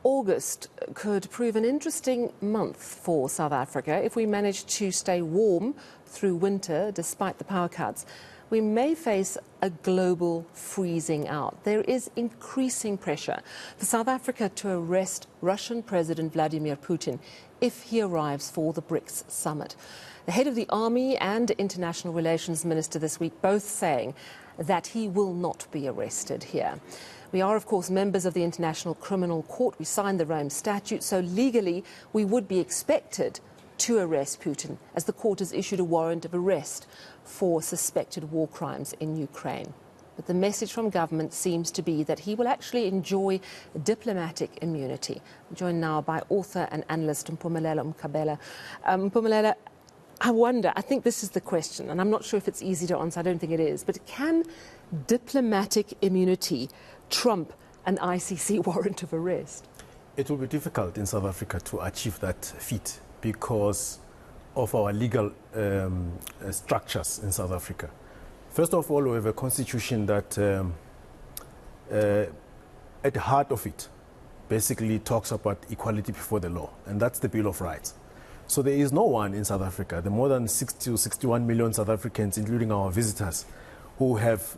August could prove an interesting month for South Africa. If we manage to stay warm through winter despite the power cuts, we may face a global freezing out. There is increasing pressure for South Africa to arrest Russian President Vladimir Putin if he arrives for the BRICS summit. The head of the army and international relations minister this week both saying that he will not be arrested here. We are, of course, members of the International Criminal Court. We signed the Rome Statute, so legally we would be expected to arrest Putin, as the court has issued a warrant of arrest for suspected war crimes in Ukraine. But the message from government seems to be that he will actually enjoy diplomatic immunity. I'm joined now by author and analyst Mpumelelo Mkhabela. Mpumelelo, I think this is the question, and I'm not sure if it's easy to answer, I don't think it is, but can diplomatic immunity trump an ICC warrant of arrest? It will be difficult in South Africa to achieve that feat because of our legal structures in South Africa. First of all, we have a constitution that at the heart of it basically talks about equality before the law, and that's the Bill of Rights. So there is no one in South Africa, the more than 60 to 61 million South Africans, including our visitors, who have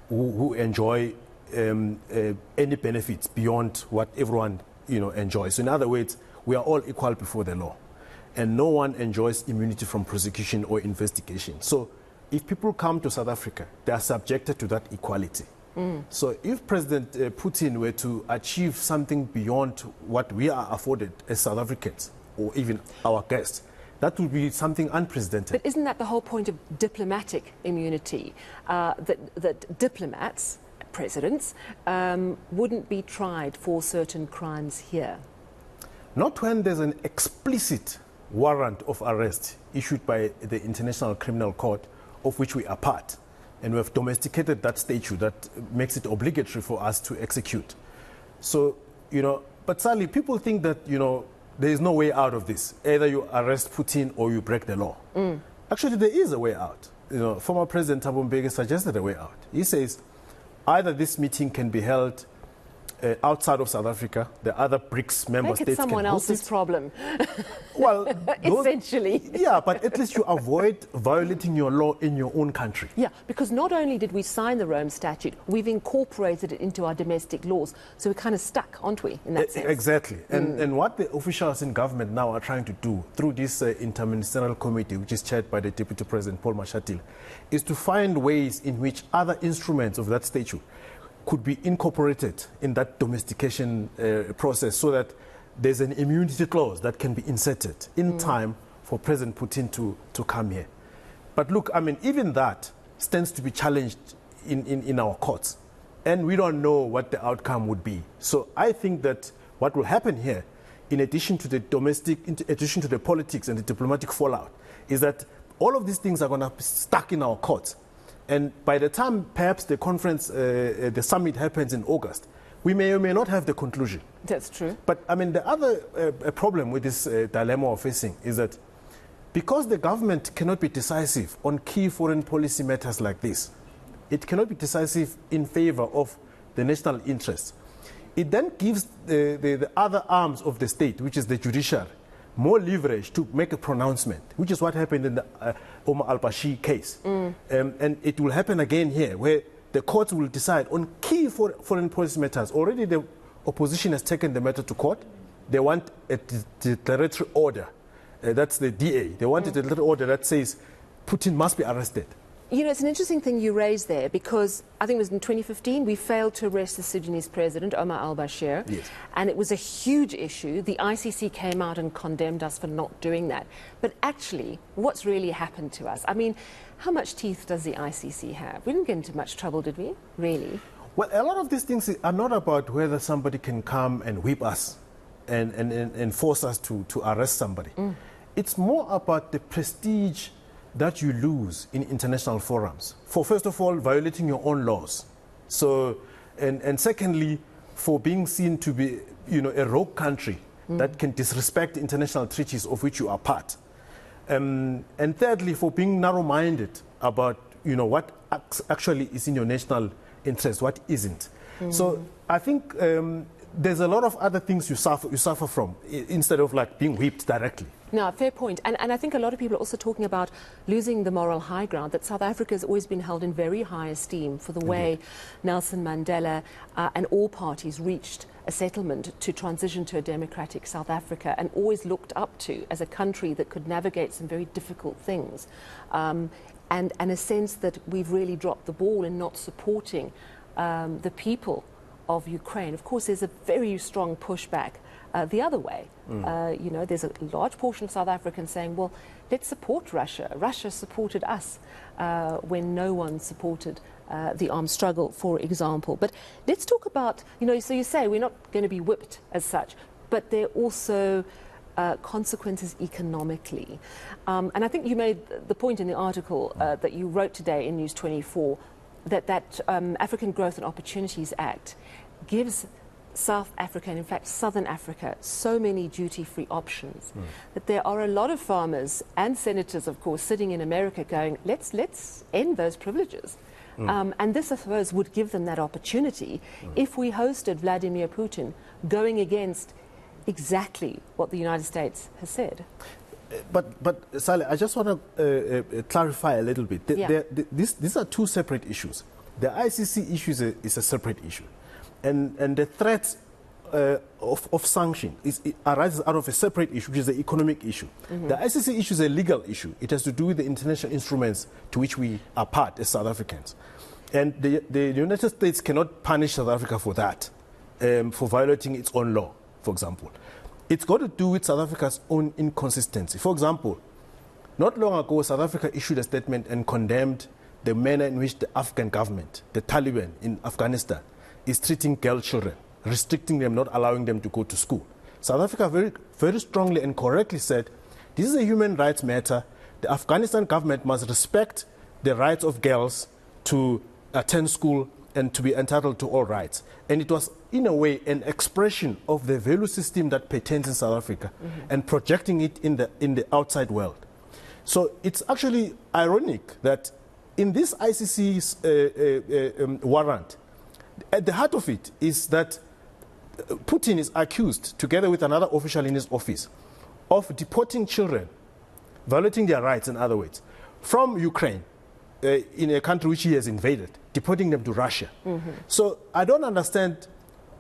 who enjoy any benefits beyond what everyone enjoys. So in other words, we are all equal before the law, and no one enjoys immunity from prosecution or investigation. So if people come to South Africa, they are subjected to that equality. So if President Putin were to achieve something beyond what we are afforded as South Africans, or even our guests, that would be something unprecedented. But isn't that the whole point of diplomatic immunity? That diplomats, presidents, wouldn't be tried for certain crimes here? Not when there's an explicit warrant of arrest issued by the International Criminal Court, of which we are part. And we have domesticated that statute that makes it obligatory for us to execute. So, but sadly, people think that, there is no way out of this. Either you arrest Putin or you break the law. Actually, there is a way out. Former President Thabo Mbeki suggested a way out. He says either this meeting can be held outside of South Africa, the other BRICS member states can host it. It's someone else's problem. Well, essentially. Yeah, but at least you avoid violating your law in your own country. Yeah, because not only did we sign the Rome Statute, we've incorporated it into our domestic laws. So we're kind of stuck, aren't we, in that sense? Exactly. And what the officials in government now are trying to do through this interministerial committee, which is chaired by the Deputy President Paul Mashatile, is to find ways in which other instruments of that statute could be incorporated in that domestication process, so that there's an immunity clause that can be inserted in time for President Putin to come here. But look, even that stands to be challenged in our courts, and we don't know what the outcome would be. So I think that what will happen here, in addition to the politics and the diplomatic fallout, is that all of these things are going to be stuck in our courts. And by the time perhaps the conference, the summit happens in August, we may or may not have the conclusion. That's true. But the other problem with this dilemma we're facing is that because the government cannot be decisive on key foreign policy matters like this, it cannot be decisive in favor of the national interest. It then gives the other arms of the state, which is the judiciary, more leverage to make a pronouncement, which is what happened in the Omar al-Bashir case. And it will happen again here, where the courts will decide on key foreign policy matters. Already the opposition has taken the matter to court. They want a declaratory order. That's the DA. They want a declaratory order that says Putin must be arrested. It's an interesting thing you raised there, because I think it was in 2015 we failed to arrest the Sudanese president, Omar al-Bashir. Yes. And it was a huge issue. The ICC came out and condemned us for not doing that. But actually, what's really happened to us? How much teeth does the ICC have? We didn't get into much trouble, did we? Really? Well, a lot of these things are not about whether somebody can come and whip us and force us to arrest somebody. It's more about the prestige that you lose in international forums, for first of all violating your own laws, so and secondly for being seen to be a rogue country that can disrespect international treaties of which you are part, and thirdly for being narrow-minded about what actually is in your national interest, what isn't. So I think there's a lot of other things you suffer from instead of like being whipped directly. No, fair point. And I think a lot of people are also talking about losing the moral high ground, that South Africa has always been held in very high esteem for the way Nelson Mandela and all parties reached a settlement to transition to a democratic South Africa, and always looked up to as a country that could navigate some very difficult things. And a sense that we've really dropped the ball in not supporting the people of Ukraine. Of course, there's a very strong pushback the other way. You know, there's a large portion of South Africans saying, well, let's support Russia. Russia supported us when no one supported the armed struggle, for example. But let's talk about, you know, so you say we're not going to be whipped as such, but there are also consequences economically. And I think you made the point in the article that you wrote today in News 24 that African Growth and Opportunities Act gives South Africa, and in fact Southern Africa, so many duty-free options that there are a lot of farmers and senators, of course, sitting in America going, let's end those privileges. And this, I suppose, would give them that opportunity if we hosted Vladimir Putin going against exactly what the United States has said. But Sally, I just want to clarify a little bit. These are two separate issues. The ICC issue is a separate issue. And the threat of sanction arises out of a separate issue, which is the economic issue. The ICC issue is a legal issue. It has to do with the international instruments to which we are part as South Africans. And the United States cannot punish South Africa for that, for violating its own law, for example. It's got to do with South Africa's own inconsistency. For example, not long ago, South Africa issued a statement and condemned the manner in which the Afghan government, the Taliban in Afghanistan, is treating girl children, restricting them, not allowing them to go to school. South Africa very, very strongly and correctly said, this is a human rights matter. The Afghanistan government must respect the rights of girls to attend school and to be entitled to all rights. And it was, in a way, an expression of the value system that pertains in South Africa and projecting it in the outside world. So it's actually ironic that in this ICC's warrant, at the heart of it is that Putin is accused, together with another official in his office, of deporting children, violating their rights, in other words, from Ukraine, in a country which he has invaded, deporting them to Russia. So I don't understand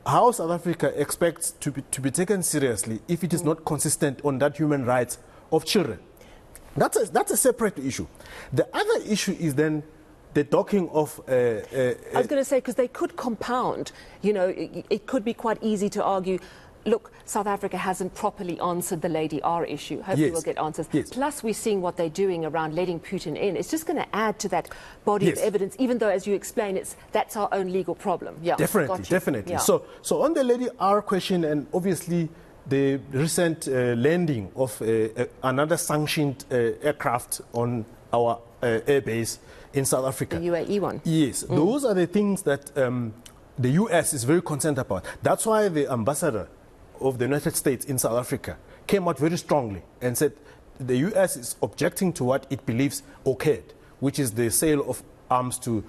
how South Africa expects to be taken seriously if it is not consistent on that human rights of children. That's a separate issue. The other issue is then the docking of... I was going to say, because they could compound, you know, it could be quite easy to argue, look, South Africa hasn't properly answered the Lady R issue. Hopefully we'll get answers. Plus we're seeing what they're doing around letting Putin in. It's just going to add to that body of evidence, even though, as you explain, that's our own legal problem. Yeah, definitely. Yeah. So on the Lady R question, and obviously the recent landing of another sanctioned aircraft on our airbase in South Africa. The UAE one. Yes, those are the things that the US is very concerned about. That's why the ambassador of the United States in South Africa came out very strongly and said the US is objecting to what it believes occurred, which is the sale of arms to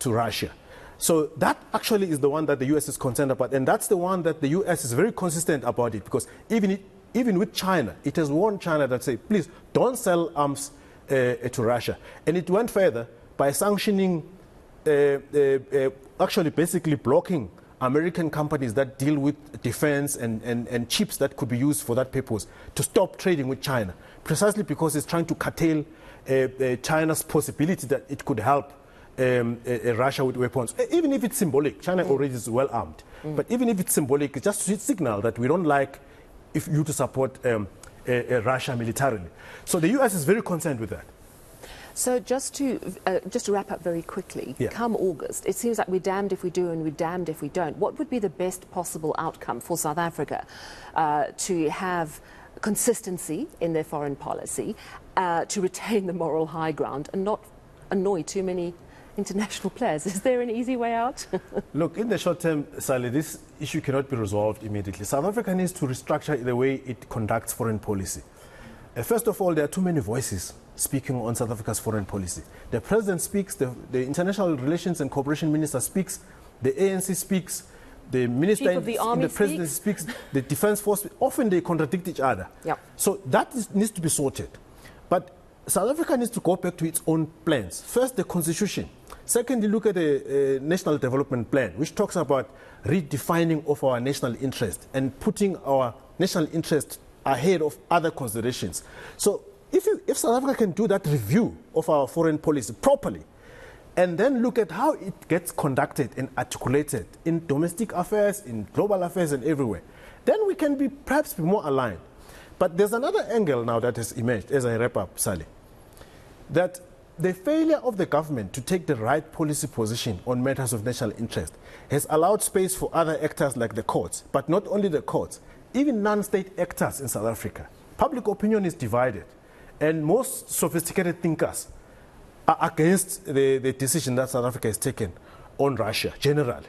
Russia. So that actually is the one that the US is concerned about, and that's the one that the US is very consistent about it, because even with China, it has warned China that say, please don't sell arms to Russia. And it went further by sanctioning, actually basically blocking American companies that deal with defense and chips that could be used for that purpose to stop trading with China, precisely because it's trying to curtail China's possibility that it could help Russia with weapons. Even if it's symbolic, China already is well armed. But even if it's symbolic, it's just to signal that we don't like if you to support Russia militarily. So the US is very concerned with that. So just to wrap up very quickly, come August, it seems like we're damned if we do and we're damned if we don't. What would be the best possible outcome for South Africa to have consistency in their foreign policy, to retain the moral high ground and not annoy too many international players? Is there an easy way out? Look, in the short term, Sally, this issue cannot be resolved immediately. South Africa needs to restructure the way it conducts foreign policy. First of all, there are too many voices speaking on South Africa's foreign policy. The President speaks, the International Relations and Cooperation Minister speaks, the ANC speaks, the minister Chief of the Army the president speaks, the defense force, often they contradict each other. Yep. So that needs to be sorted. But South Africa needs to go back to its own plans. First, the constitution. Secondly, look at the National Development Plan, which talks about redefining of our national interest and putting our national interest ahead of other considerations. So if South Africa can do that review of our foreign policy properly, and then look at how it gets conducted and articulated in domestic affairs, in global affairs and everywhere, then we can perhaps be more aligned. But there's another angle now that has emerged as I wrap up, Sally, that the failure of the government to take the right policy position on matters of national interest has allowed space for other actors like the courts, but not only the courts, even non-state actors in South Africa. Public opinion is divided, and most sophisticated thinkers are against the decision that South Africa has taken on Russia generally,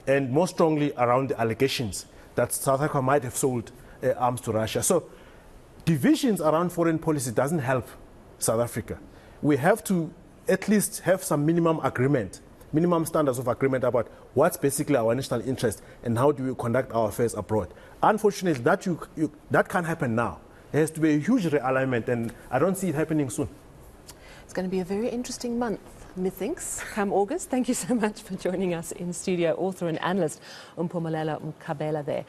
and more strongly around the allegations that South Africa might have sold arms to Russia. So divisions around foreign policy doesn't help South Africa. We have to at least have some minimum agreement, minimum standards of agreement about what's basically our national interest and how do we conduct our affairs abroad. Unfortunately, that can't happen now. There has to be a huge realignment, and I don't see it happening soon. It's going to be a very interesting month, methinks, come August. Thank you so much for joining us in studio, author and analyst Mpumelelo Mkhabela there.